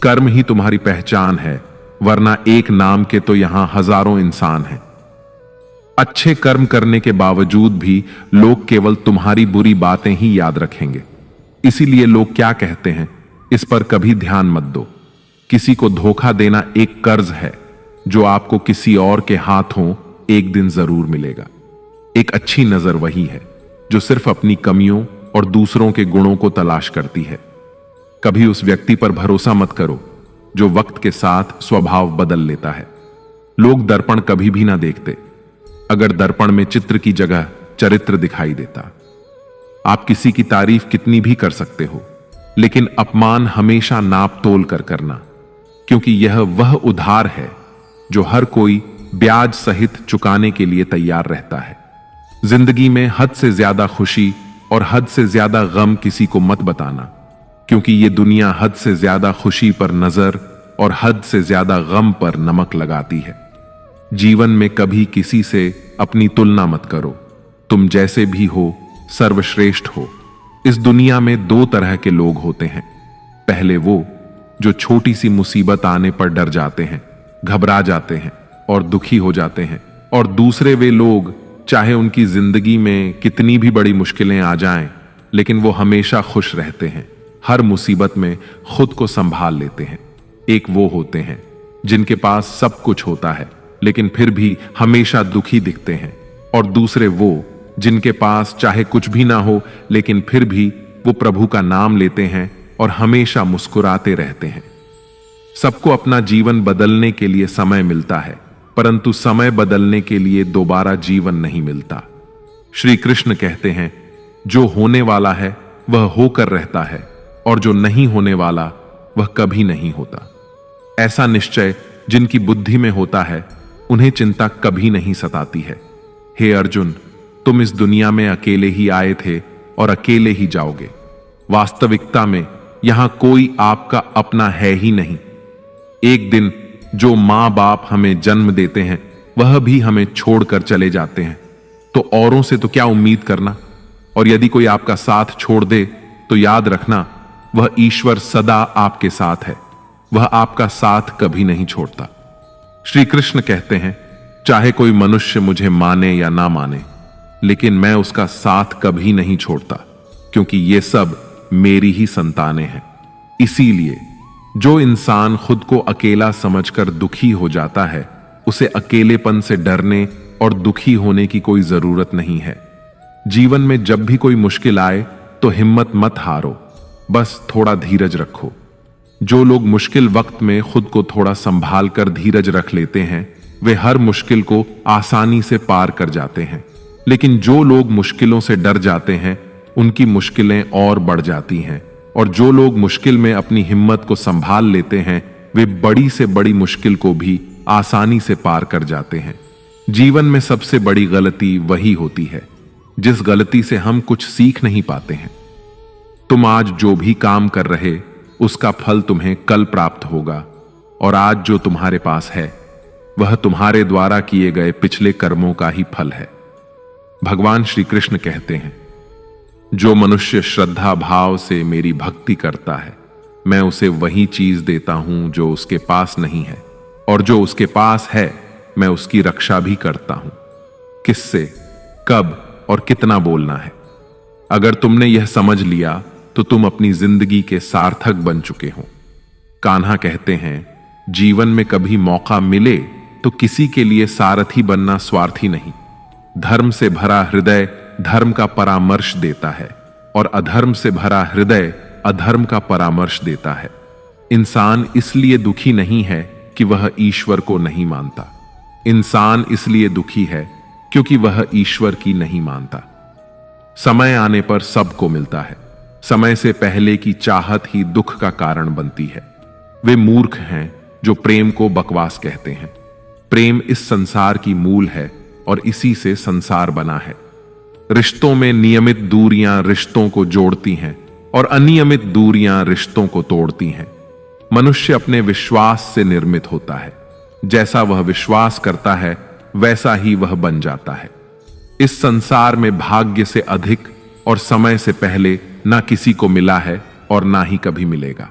कर्म ही तुम्हारी पहचान है, वरना एक नाम के तो यहां हजारों इंसान हैं। अच्छे कर्म करने के बावजूद भी लोग केवल तुम्हारी बुरी बातें ही याद रखेंगे। इसीलिए लोग क्या कहते हैं, इस पर कभी ध्यान मत दो। किसी को धोखा देना एक कर्ज है जो आपको किसी और के हाथों एक दिन जरूर मिलेगा। एक अच्छी नजर वही है जो सिर्फ अपनी कमियों और दूसरों के गुणों को तलाश करती है। कभी उस व्यक्ति पर भरोसा मत करो जो वक्त के साथ स्वभाव बदल लेता है। लोग दर्पण कभी भी ना देखते, अगर दर्पण में चित्र की जगह चरित्र दिखाई देता। आप किसी की तारीफ कितनी भी कर सकते हो, लेकिन अपमान हमेशा नाप तोल कर करना, क्योंकि यह वह उधार है जो हर कोई ब्याज सहित चुकाने के लिए तैयार रहता है। जिंदगी में हद से ज्यादा खुशी और हद से ज्यादा गम किसी को मत बताना, क्योंकि यह दुनिया हद से ज्यादा खुशी पर नजर और हद से ज्यादा गम पर नमक लगाती है। जीवन में कभी किसी से अपनी तुलना मत करो। तुम जैसे भी हो सर्वश्रेष्ठ हो। इस दुनिया में दो तरह के लोग होते हैं। पहले वो जो छोटी सी मुसीबत आने पर डर जाते हैं, घबरा जाते हैं और दुखी हो जाते हैं, और दूसरे वे लोग चाहे उनकी जिंदगी में कितनी भी बड़ी मुश्किलें आ जाएं, लेकिन वो हमेशा खुश रहते हैं, हर मुसीबत में खुद को संभाल लेते हैं। एक वो होते हैं जिनके पास सब कुछ होता है लेकिन फिर भी हमेशा दुखी दिखते हैं, और दूसरे वो जिनके पास चाहे कुछ भी ना हो लेकिन फिर भी वो प्रभु का नाम लेते हैं और हमेशा मुस्कुराते रहते हैं। सबको अपना जीवन बदलने के लिए समय मिलता है, परंतु समय बदलने के लिए दोबारा जीवन नहीं मिलता। श्री कृष्ण कहते हैं, जो होने वाला है वह होकर रहता है और जो नहीं होने वाला वह कभी नहीं होता। ऐसा निश्चय जिनकी बुद्धि में होता है उन्हें चिंता कभी नहीं सताती है। हे अर्जुन, तुम इस दुनिया में अकेले ही आए थे और अकेले ही जाओगे। वास्तविकता में यहां कोई आपका अपना है ही नहीं। एक दिन जो मां बाप हमें जन्म देते हैं वह भी हमें छोड़कर चले जाते हैं, तो औरों से तो क्या उम्मीद करना। और यदि कोई आपका साथ छोड़ दे तो याद रखना, वह ईश्वर सदा आपके साथ है, वह आपका साथ कभी नहीं छोड़ता। श्री कृष्ण कहते हैं, चाहे कोई मनुष्य मुझे माने या ना माने, लेकिन मैं उसका साथ कभी नहीं छोड़ता, क्योंकि ये सब मेरी ही संतानें हैं। इसीलिए जो इंसान खुद को अकेला समझकर दुखी हो जाता है, उसे अकेलेपन से डरने और दुखी होने की कोई जरूरत नहीं है। जीवन में जब भी कोई मुश्किल आए तो हिम्मत मत हारो, बस थोड़ा धीरज रखो। जो लोग मुश्किल वक्त में खुद को थोड़ा संभाल कर धीरज रख लेते हैं, वे हर मुश्किल को आसानी से पार कर जाते हैं। लेकिन जो लोग मुश्किलों से डर जाते हैं, उनकी मुश्किलें और बढ़ जाती हैं। और जो लोग मुश्किल में अपनी हिम्मत को संभाल लेते हैं, वे बड़ी से बड़ी मुश्किल को भी आसानी से पार कर जाते हैं। जीवन में सबसे बड़ी गलती वही होती है जिस गलती से हम कुछ सीख नहीं पाते हैं। तुम आज जो भी काम कर रहे, उसका फल तुम्हें कल प्राप्त होगा, और आज जो तुम्हारे पास है वह तुम्हारे द्वारा किए गए पिछले कर्मों का ही फल है। भगवान श्री कृष्ण कहते हैं, जो मनुष्य श्रद्धा भाव से मेरी भक्ति करता है, मैं उसे वही चीज देता हूं जो उसके पास नहीं है, और जो उसके पास है मैं उसकी रक्षा भी करता हूं। किससे, कब और कितना बोलना है। अगर तुमने यह समझ लिया तो तुम अपनी जिंदगी के सार्थक बन चुके हो। कान्हा कहते हैं, जीवन में कभी मौका मिले तो किसी के लिए सारथी बनना स्वार्थी नहीं। धर्म से भरा हृदय धर्म का परामर्श देता है, और अधर्म से भरा हृदय अधर्म का परामर्श देता है। इंसान इसलिए दुखी नहीं है कि वह ईश्वर को नहीं मानता। इंसान इसलिए दुखी है क्योंकि वह ईश्वर की नहीं मानता। समय आने पर सबको मिलता है। समय से पहले की चाहत ही दुख का कारण बनती है। वे मूर्ख हैं जो प्रेम को बकवास कहते हैं। प्रेम इस संसार की मूल है और इसी से संसार बना है। रिश्तों में नियमित दूरियां रिश्तों को जोड़ती हैं और अनियमित दूरियां रिश्तों को तोड़ती हैं। मनुष्य अपने विश्वास से निर्मित होता है। जैसा वह विश्वास करता है वैसा ही वह बन जाता है। इस संसार में भाग्य से अधिक और समय से पहले ना किसी को मिला है और ना ही कभी मिलेगा।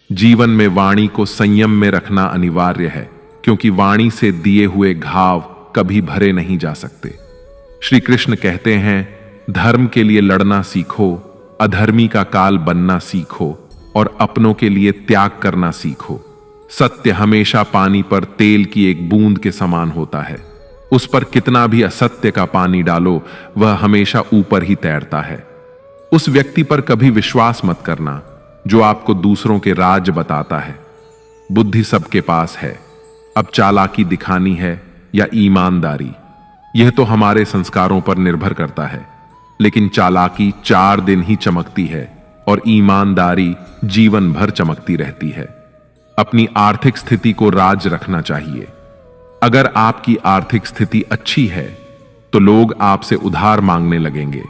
जीवन में वाणी को संयम में रखना अनिवार्य है, क्योंकि वाणी से दिए हुए घाव कभी भरे नहीं जा सकते। श्री कृष्ण कहते हैं, धर्म के लिए लड़ना सीखो, अधर्मी का काल बनना सीखो और अपनों के लिए त्याग करना सीखो। सत्य हमेशा पानी पर तेल की एक बूंद के समान होता है। उस पर कितना भी असत्य का पानी डालो, वह हमेशा ऊपर ही तैरता है। उस व्यक्ति पर कभी विश्वास मत करना जो आपको दूसरों के राज बताता है। बुद्धि सबके पास है, अब चालाकी दिखानी है या ईमानदारी, यह तो हमारे संस्कारों पर निर्भर करता है। लेकिन चालाकी 4 दिन ही चमकती है और ईमानदारी जीवन भर चमकती रहती है। अपनी आर्थिक स्थिति को राज रखना चाहिए। अगर आपकी आर्थिक स्थिति अच्छी है तो लोग आपसे उधार मांगने लगेंगे,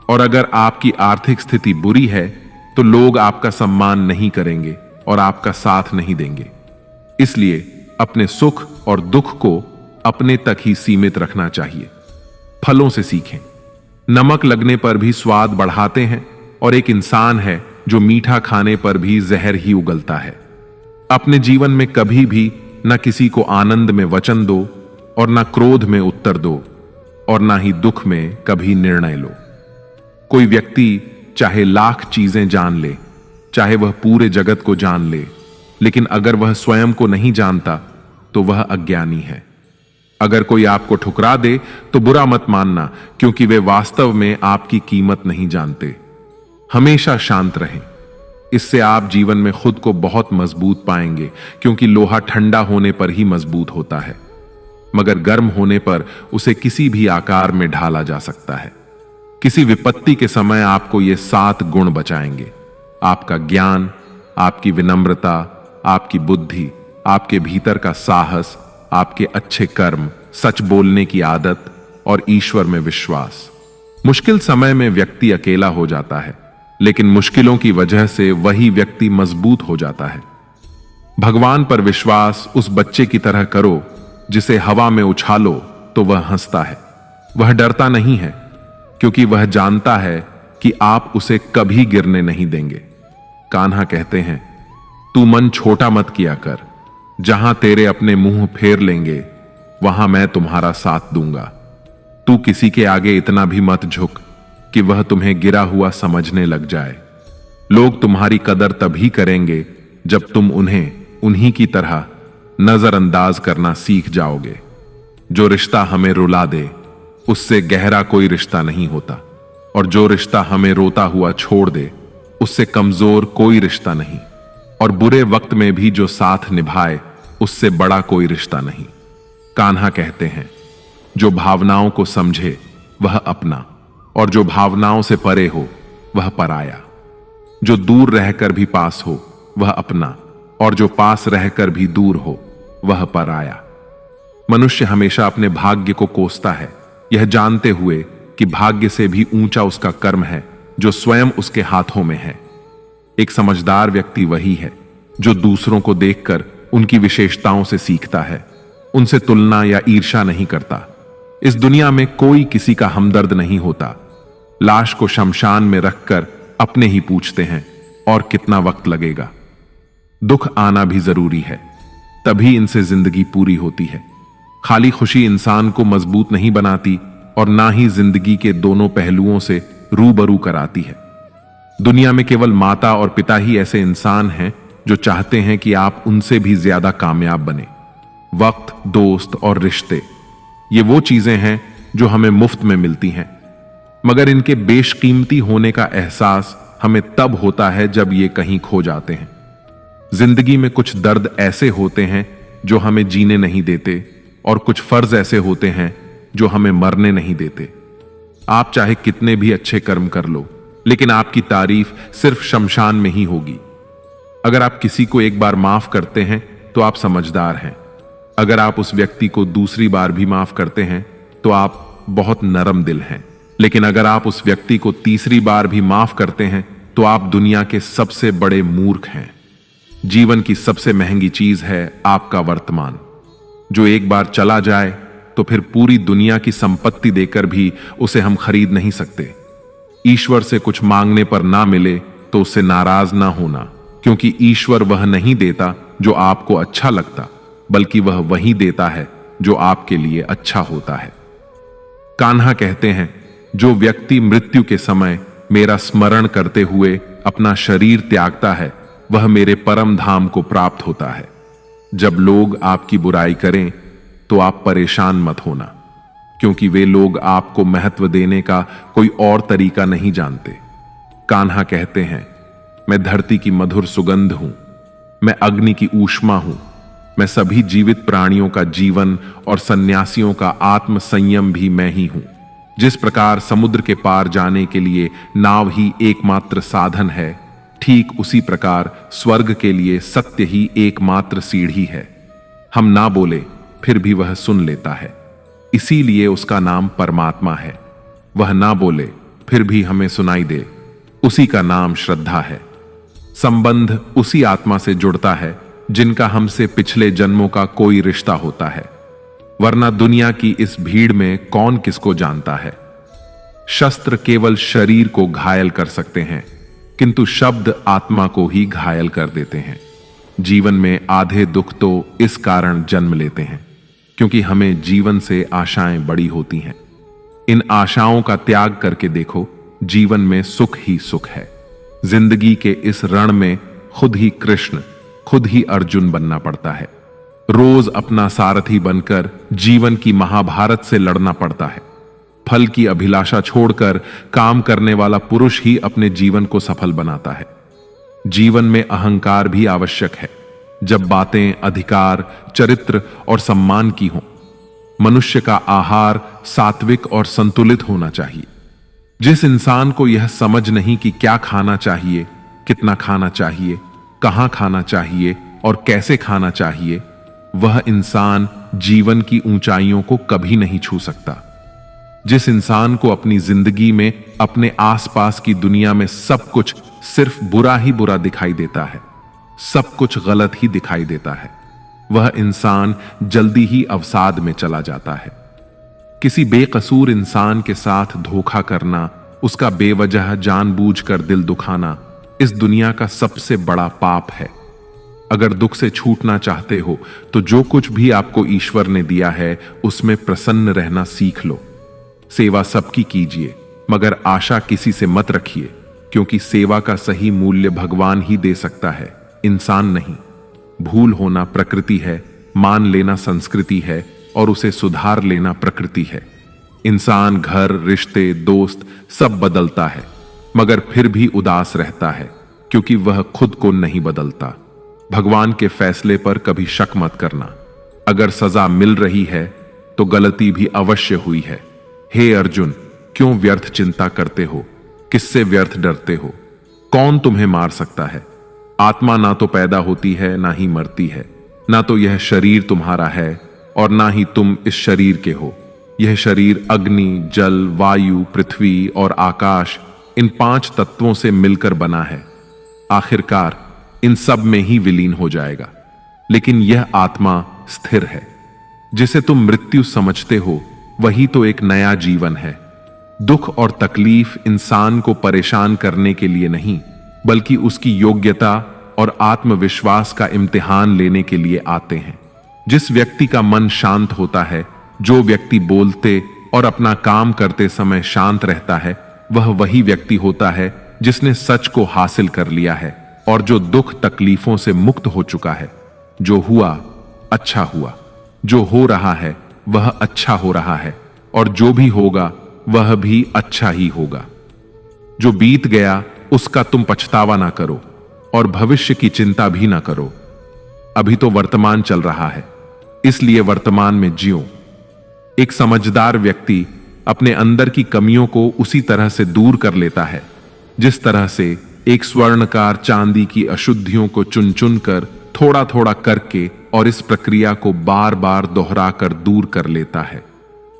और अगर आपकी आर्थिक स्थिति बुरी है तो लोग आपका सम्मान नहीं करेंगे और आपका साथ नहीं देंगे। इसलिए अपने सुख और दुख को अपने तक ही सीमित रखना चाहिए। फलों से सीखें। नमक लगने पर भी स्वाद बढ़ाते हैं, और एक इंसान है जो मीठा खाने पर भी जहर ही उगलता है। अपने जीवन में कभी भी न किसी को आनंद में वचन दो और न क्रोध में उत्तर दो, और न ही दुख में कभी निर्णय लो। कोई व्यक्ति चाहे लाख चीजें जान ले, चाहे वह पूरे जगत को जान ले, लेकिन अगर वह स्वयं को नहीं जानता तो वह अज्ञानी है। अगर कोई आपको ठुकरा दे तो बुरा मत मानना, क्योंकि वे वास्तव में आपकी कीमत नहीं जानते। हमेशा शांत रहें। इससे आप जीवन में खुद को बहुत मजबूत पाएंगे, क्योंकि लोहा ठंडा होने पर ही मजबूत होता है, मगर गर्म होने पर उसे किसी भी आकार में ढाला जा सकता है। किसी विपत्ति के समय आपको ये 7 गुण बचाएंगे: आपका ज्ञान, आपकी विनम्रता, आपकी बुद्धि, आपके भीतर का साहस, आपके अच्छे कर्म, सच बोलने की आदत और ईश्वर में विश्वास। मुश्किल समय में व्यक्ति अकेला हो जाता है, लेकिन मुश्किलों की वजह से वही व्यक्ति मजबूत हो जाता है। भगवान पर विश्वास उस बच्चे की तरह करो जिसे हवा में उछालो तो वह हंसता है। वह डरता नहीं है, क्योंकि वह जानता है कि आप उसे कभी गिरने नहीं देंगे। कान्हा कहते हैं, तू मन छोटा मत किया कर, जहां तेरे अपने मुंह फेर लेंगे वहां मैं तुम्हारा साथ दूंगा। तू किसी के आगे इतना भी मत झुक कि वह तुम्हें गिरा हुआ समझने लग जाए। लोग तुम्हारी कदर तभी करेंगे जब तुम उन्हें उन्हीं की तरह नजरअंदाज करना सीख जाओगे। जो रिश्ता हमें रुला दे उससे गहरा कोई रिश्ता नहीं होता, और जो रिश्ता हमें रोता हुआ छोड़ दे उससे कमजोर कोई रिश्ता नहीं, और बुरे वक्त में भी जो साथ निभाए उससे बड़ा कोई रिश्ता नहीं। कान्हा कहते हैं, जो भावनाओं को समझे वह अपना, और जो भावनाओं से परे हो वह पराया। जो दूर रहकर भी पास हो वह अपना, और जो पास रहकर भी दूर हो वह पराया। मनुष्य हमेशा अपने भाग्य को कोसता है, यह जानते हुए कि भाग्य से भी ऊंचा उसका कर्म है जो स्वयं उसके हाथों में है। एक समझदार व्यक्ति वही है जो दूसरों को देखकर उनकी विशेषताओं से सीखता है, उनसे तुलना या ईर्ष्या नहीं करता। इस दुनिया में कोई किसी का हमदर्द नहीं होता। लाश को शमशान में रखकर अपने ही पूछते हैं, और कितना वक्त लगेगा। दुख आना भी जरूरी है, तभी इनसे जिंदगी पूरी होती है। खाली खुशी इंसान को मजबूत नहीं बनाती, और ना ही जिंदगी के दोनों पहलुओं से रूबरू कराती है। दुनिया में केवल माता और पिता ही ऐसे इंसान हैं जो चाहते हैं कि आप उनसे भी ज्यादा कामयाब बने। वक्त, दोस्त और रिश्ते, ये वो चीजें हैं जो हमें मुफ्त में मिलती हैं, मगर इनके बेशकीमती होने का एहसास हमें तब होता है जब ये कहीं खो जाते हैं। जिंदगी में कुछ दर्द ऐसे होते हैं जो हमें जीने नहीं देते, और कुछ फर्ज ऐसे होते हैं जो हमें मरने नहीं देते। आप चाहे कितने भी अच्छे कर्म कर लो, लेकिन आपकी तारीफ सिर्फ शमशान में ही होगी। अगर आप किसी को एक बार माफ करते हैं तो आप समझदार हैं। अगर आप उस व्यक्ति को दूसरी बार भी माफ करते हैं तो आप बहुत नरम दिल हैं। लेकिन अगर आप उस व्यक्ति को तीसरी बार भी माफ करते हैं तो आप दुनिया के सबसे बड़े मूर्ख हैं। जीवन की सबसे महंगी चीज है आपका वर्तमान, जो एक बार चला जाए तो फिर पूरी दुनिया की संपत्ति देकर भी उसे हम खरीद नहीं सकते। ईश्वर से कुछ मांगने पर ना मिले तो उससे नाराज ना होना, क्योंकि ईश्वर वह नहीं देता जो आपको अच्छा लगता, बल्कि वह वही देता है जो आपके लिए अच्छा होता है। कान्हा कहते हैं, जो व्यक्ति मृत्यु के समय मेरा स्मरण करते हुए अपना शरीर त्यागता है, वह मेरे परम धाम को प्राप्त होता है। जब लोग आपकी बुराई करें तो आप परेशान मत होना, क्योंकि वे लोग आपको महत्व देने का कोई और तरीका नहीं जानते। कान्हा कहते हैं, मैं धरती की मधुर सुगंध हूं, मैं अग्नि की ऊष्मा हूं, मैं सभी जीवित प्राणियों का जीवन और सन्यासियों का आत्म संयम भी मैं ही हूं। जिस प्रकार समुद्र के पार जाने के लिए नाव ही एकमात्र साधन है, ठीक उसी प्रकार स्वर्ग के लिए सत्य ही एकमात्र सीढ़ी है। हम ना बोले फिर भी वह सुन लेता है, इसीलिए उसका नाम परमात्मा है। वह ना बोले फिर भी हमें सुनाई दे, उसी का नाम श्रद्धा है। संबंध उसी आत्मा से जुड़ता है जिनका हमसे पिछले जन्मों का कोई रिश्ता होता है, वरना दुनिया की इस भीड़ में कौन किसको जानता है। शस्त्र केवल शरीर को घायल कर सकते हैं, किंतु शब्द आत्मा को ही घायल कर देते हैं। जीवन में आधे दुख तो इस कारण जन्म लेते हैं क्योंकि हमें जीवन से आशाएं बड़ी होती हैं। इन आशाओं का त्याग करके देखो, जीवन में सुख ही सुख है। जिंदगी के इस रण में खुद ही कृष्ण, खुद ही अर्जुन बनना पड़ता है। रोज अपना सारथी बनकर जीवन की महाभारत से लड़ना पड़ता है। फल की अभिलाषा छोड़कर काम करने वाला पुरुष ही अपने जीवन को सफल बनाता है। जीवन में अहंकार भी आवश्यक है, जब बातें अधिकार, चरित्र और सम्मान की हों। मनुष्य का आहार सात्विक और संतुलित होना चाहिए। जिस इंसान को यह समझ नहीं कि क्या खाना चाहिए, कितना खाना चाहिए, कहां खाना चाहिए और कैसे खाना चाहिए, वह इंसान जीवन की ऊंचाइयों को कभी नहीं छू सकता। जिस इंसान को अपनी जिंदगी में अपने आसपास की दुनिया में सब कुछ सिर्फ बुरा ही बुरा दिखाई देता है, सब कुछ गलत ही दिखाई देता है, वह इंसान जल्दी ही अवसाद में चला जाता है। किसी बेकसूर इंसान के साथ धोखा करना, उसका बेवजह जानबूझकर दिल दुखाना इस दुनिया का सबसे बड़ा पाप है। अगर दुख से छूटना चाहते हो तो जो कुछ भी आपको ईश्वर ने दिया है उसमें प्रसन्न रहना सीख लो। सेवा सबकी कीजिए, मगर आशा किसी से मत रखिए, क्योंकि सेवा का सही मूल्य भगवान ही दे सकता है, इंसान नहीं। भूल होना प्रकृति है, मान लेना संस्कृति है और उसे सुधार लेना प्रकृति है। इंसान घर, रिश्ते, दोस्त सब बदलता है, मगर फिर भी उदास रहता है, क्योंकि वह खुद को नहीं बदलता। भगवान के फैसले पर कभी शक मत करना। अगर सजा मिल रही है तो गलती भी अवश्य हुई है। हे अर्जुन, क्यों व्यर्थ चिंता करते हो? किससे व्यर्थ डरते हो? कौन तुम्हें मार सकता है? आत्मा ना तो पैदा होती है, ना ही मरती है। ना तो यह शरीर तुम्हारा है और ना ही तुम इस शरीर के हो। यह शरीर अग्नि, जल, वायु, पृथ्वी और आकाश, इन 5 तत्वों से मिलकर बना है। आखिरकार इन सब में ही विलीन हो जाएगा। लेकिन यह आत्मा स्थिर है। जिसे तुम मृत्यु समझते हो वही तो एक नया जीवन है। दुख और तकलीफ इंसान को परेशान करने के लिए नहीं, बल्कि उसकी योग्यता और आत्मविश्वास का इम्तिहान लेने के लिए आते हैं। जिस व्यक्ति का मन शांत होता है, जो व्यक्ति बोलते और अपना काम करते समय शांत रहता है, वह वही व्यक्ति होता है जिसने सच को हासिल कर लिया है और जो दुख तकलीफों से मुक्त हो चुका है। जो हुआ अच्छा हुआ, जो हो रहा है वह अच्छा हो रहा है और जो भी होगा वह भी अच्छा ही होगा। जो बीत गया उसका तुम पछतावा ना करो और भविष्य की चिंता भी ना करो। अभी तो वर्तमान चल रहा है, इसलिए वर्तमान में जियो। एक समझदार व्यक्ति अपने अंदर की कमियों को उसी तरह से दूर कर लेता है जिस तरह से एक स्वर्णकार चांदी की अशुद्धियों को चुन चुन कर थोड़ा थोड़ा करके और इस प्रक्रिया को बार बार दोहराकर दूर कर लेता है।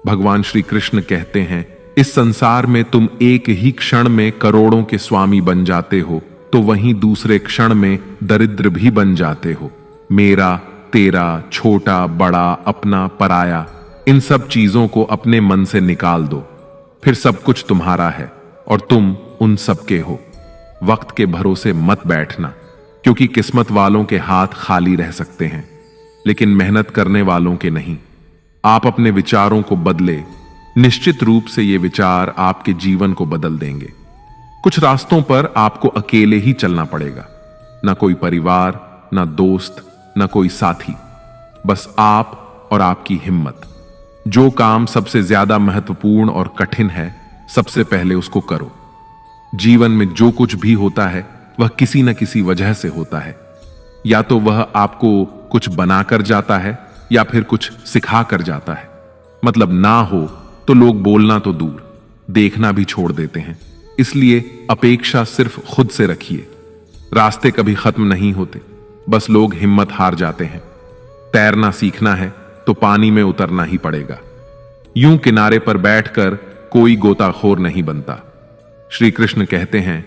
भगवान श्री कृष्ण कहते हैं, इस संसार में तुम एक ही क्षण में करोड़ों के स्वामी बन जाते हो तो वहीं दूसरे क्षण में दरिद्र भी बन जाते हो। मेरा, तेरा, छोटा, बड़ा, अपना, पराया, इन सब चीजों को अपने मन से निकाल दो, फिर सब कुछ तुम्हारा है और तुम उन सब के हो। वक्त के भरोसे मत बैठना, क्योंकि किस्मत वालों के हाथ खाली रह सकते हैं, लेकिन मेहनत करने वालों के नहीं। आप अपने विचारों को बदले, निश्चित रूप से ये विचार आपके जीवन को बदल देंगे। कुछ रास्तों पर आपको अकेले ही चलना पड़ेगा, ना कोई परिवार, ना दोस्त, ना कोई साथी, बस आप और आपकी हिम्मत। जो काम सबसे ज्यादा महत्वपूर्ण और कठिन है, सबसे पहले उसको करो। जीवन में जो कुछ भी होता है वह किसी न किसी वजह से होता है। या तो वह आपको कुछ बनाकर जाता है या फिर कुछ सिखा कर जाता है। मतलब ना हो तो लोग बोलना तो दूर, देखना भी छोड़ देते हैं। इसलिए अपेक्षा सिर्फ खुद से रखिए। रास्ते कभी खत्म नहीं होते, बस लोग हिम्मत हार जाते हैं। तैरना सीखना है तो पानी में उतरना ही पड़ेगा। यूं किनारे पर बैठकर कोई गोताखोर नहीं बनता। श्री कृष्ण कहते हैं,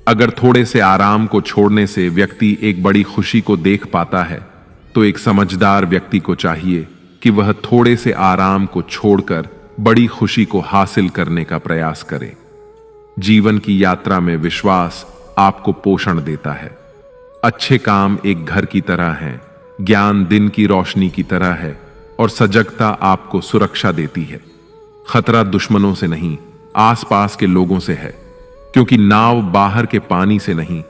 अगर थोड़े से आराम को छोड़ने से व्यक्ति एक बड़ी खुशी को देख पाता है, तो एक समझदार व्यक्ति को चाहिए कि वह थोड़े से आराम को छोड़कर बड़ी खुशी को हासिल करने का प्रयास करे। जीवन की यात्रा में विश्वास आपको पोषण देता है। अच्छे काम एक घर की तरह हैं, ज्ञान दिन की रोशनी की तरह है और सजगता आपको सुरक्षा देती है। खतरा दुश्मनों से नहीं, आसपास के लोगों से है, क्योंकि नाव बाहर के पानी से नहीं,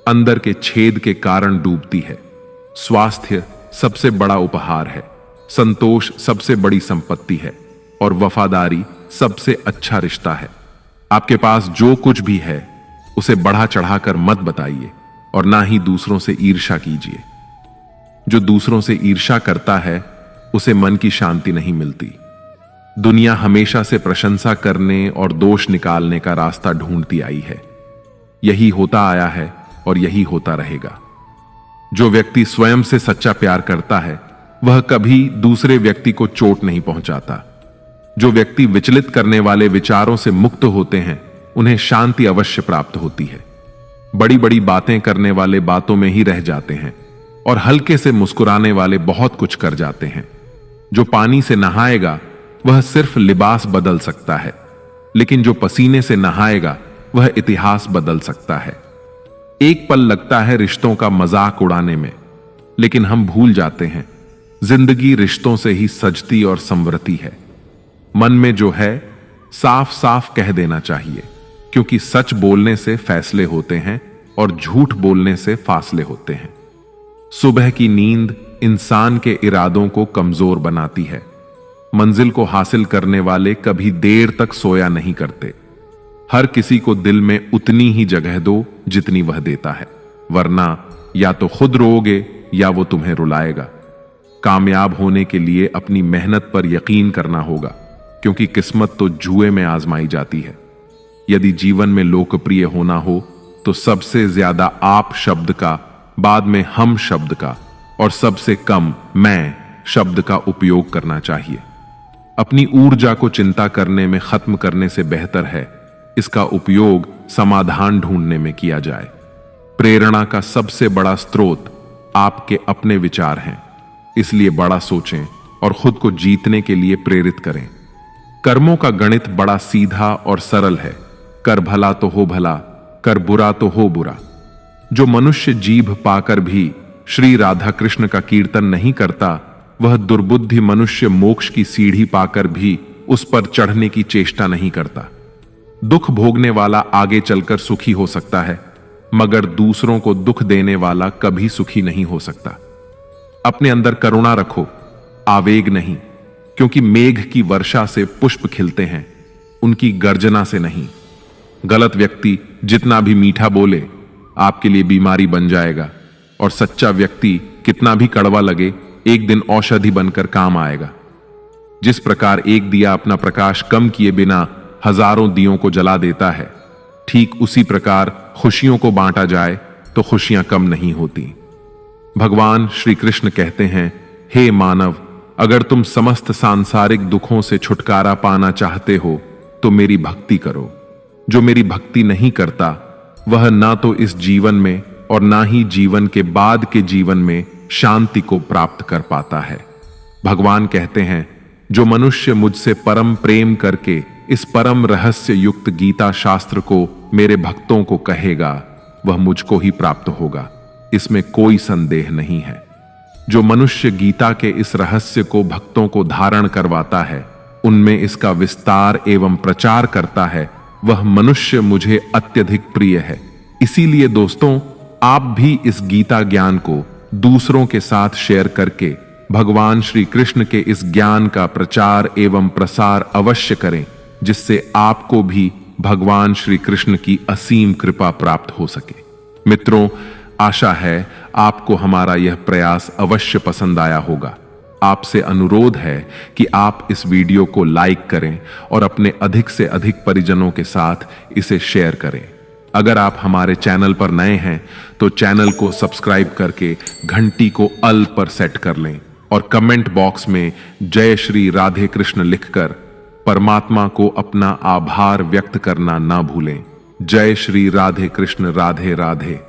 अंदर के छेद के कारण डूबती है। स्वास्थ्य सबसे बड़ा उपहार है, संतोष सबसे बड़ी संपत्ति है और वफादारी सबसे अच्छा रिश्ता है। आपके पास जो कुछ भी है उसे बढ़ा चढ़ाकर मत बताइए और ना ही दूसरों से ईर्ष्या कीजिए। जो दूसरों से ईर्ष्या करता है उसे मन की शांति नहीं मिलती। दुनिया हमेशा से प्रशंसा करने और दोष निकालने का रास्ता ढूंढती आई है। यही होता आया है और यही होता रहेगा। जो व्यक्ति स्वयं से सच्चा प्यार करता है वह कभी दूसरे व्यक्ति को चोट नहीं पहुंचाता। जो व्यक्ति विचलित करने वाले विचारों से मुक्त होते हैं उन्हें शांति अवश्य प्राप्त होती है। बड़ी बड़ी बातें करने वाले बातों में ही रह जाते हैं और हल्के से मुस्कुराने वाले बहुत कुछ कर जाते हैं। जो पानी से नहाएगा वह सिर्फ लिबास बदल सकता है, लेकिन जो पसीने से नहाएगा वह इतिहास बदल सकता है। एक पल लगता है रिश्तों का मजाक उड़ाने में, लेकिन हम भूल जाते हैं जिंदगी रिश्तों से ही सजती और संवरती है। मन में जो है साफ साफ कह देना चाहिए, क्योंकि सच बोलने से फैसले होते हैं और झूठ बोलने से फासले होते हैं। सुबह की नींद इंसान के इरादों को कमजोर बनाती है। मंजिल को हासिल करने वाले कभी देर तक सोया नहीं करते। हर किसी को दिल में उतनी ही जगह दो जितनी वह देता है, वरना या तो खुद रोओगे या वो तुम्हें रुलाएगा। कामयाब होने के लिए अपनी मेहनत पर यकीन करना होगा, क्योंकि किस्मत तो जुए में आजमाई जाती है। यदि जीवन में लोकप्रिय होना हो तो सबसे ज्यादा आप शब्द का, बाद में हम शब्द का और सबसे कम मैं शब्द का उपयोग करना चाहिए। अपनी ऊर्जा को चिंता करने में खत्म करने से बेहतर है इसका उपयोग समाधान ढूंढने में किया जाए। प्रेरणा का सबसे बड़ा स्रोत आपके अपने विचार हैं, इसलिए बड़ा सोचें और खुद को जीतने के लिए प्रेरित करें। कर्मों का गणित बड़ा सीधा और सरल है। कर भला तो हो भला, कर बुरा तो हो बुरा। जो मनुष्य जीभ पाकर भी श्री राधा कृष्ण का कीर्तन नहीं करता, वह दुर्बुद्धि मनुष्य मोक्ष की सीढ़ी पाकर भी उस पर चढ़ने की चेष्टा नहीं करता। दुख भोगने वाला आगे चलकर सुखी हो सकता है, मगर दूसरों को दुख देने वाला कभी सुखी नहीं हो सकता। अपने अंदर करुणा रखो, आवेग नहीं, क्योंकि मेघ की वर्षा से पुष्प खिलते हैं, उनकी गर्जना से नहीं। गलत व्यक्ति जितना भी मीठा बोले आपके लिए बीमारी बन जाएगा, और सच्चा व्यक्ति कितना भी कड़वा लगे एक दिन औषधि बनकर काम आएगा। जिस प्रकार एक दिया अपना प्रकाश कम किए बिना हजारों दियों को जला देता है, ठीक उसी प्रकार खुशियों को बांटा जाए तो खुशियां कम नहीं होती। भगवान श्री कृष्ण कहते हैं, हे मानव, अगर तुम समस्त सांसारिक दुखों से छुटकारा पाना चाहते हो तो मेरी भक्ति करो। जो मेरी भक्ति नहीं करता वह ना तो इस जीवन में और ना ही जीवन के बाद के जीवन में शांति को प्राप्त कर पाता है। भगवान कहते हैं, जो मनुष्य मुझसे परम प्रेम करके इस परम रहस्य युक्त गीता शास्त्र को मेरे भक्तों को कहेगा, वह मुझको ही प्राप्त होगा, इसमें कोई संदेह नहीं है। जो मनुष्य गीता के इस रहस्य को भक्तों को धारण करवाता है, उनमें इसका विस्तार एवं प्रचार करता है, वह मनुष्य मुझे अत्यधिक प्रिय है। इसीलिए दोस्तों, आप भी इस गीता ज्ञान को दूसरों के साथ शेयर करके भगवान श्री कृष्ण के इस ज्ञान का प्रचार एवं प्रसार अवश्य करें, जिससे आपको भी भगवान श्री कृष्ण की असीम कृपा प्राप्त हो सके। मित्रों, आशा है आपको हमारा यह प्रयास अवश्य पसंद आया होगा। आपसे अनुरोध है कि आप इस वीडियो को लाइक करें और अपने अधिक से अधिक परिजनों के साथ इसे शेयर करें। अगर आप हमारे चैनल पर नए हैं तो चैनल को सब्सक्राइब करके घंटी को ऑल पर सेट कर लें और कमेंट बॉक्स में जय श्री राधे कृष्ण लिखकर परमात्मा को अपना आभार व्यक्त करना ना भूलें। जय श्री राधे कृष्ण, राधे राधे।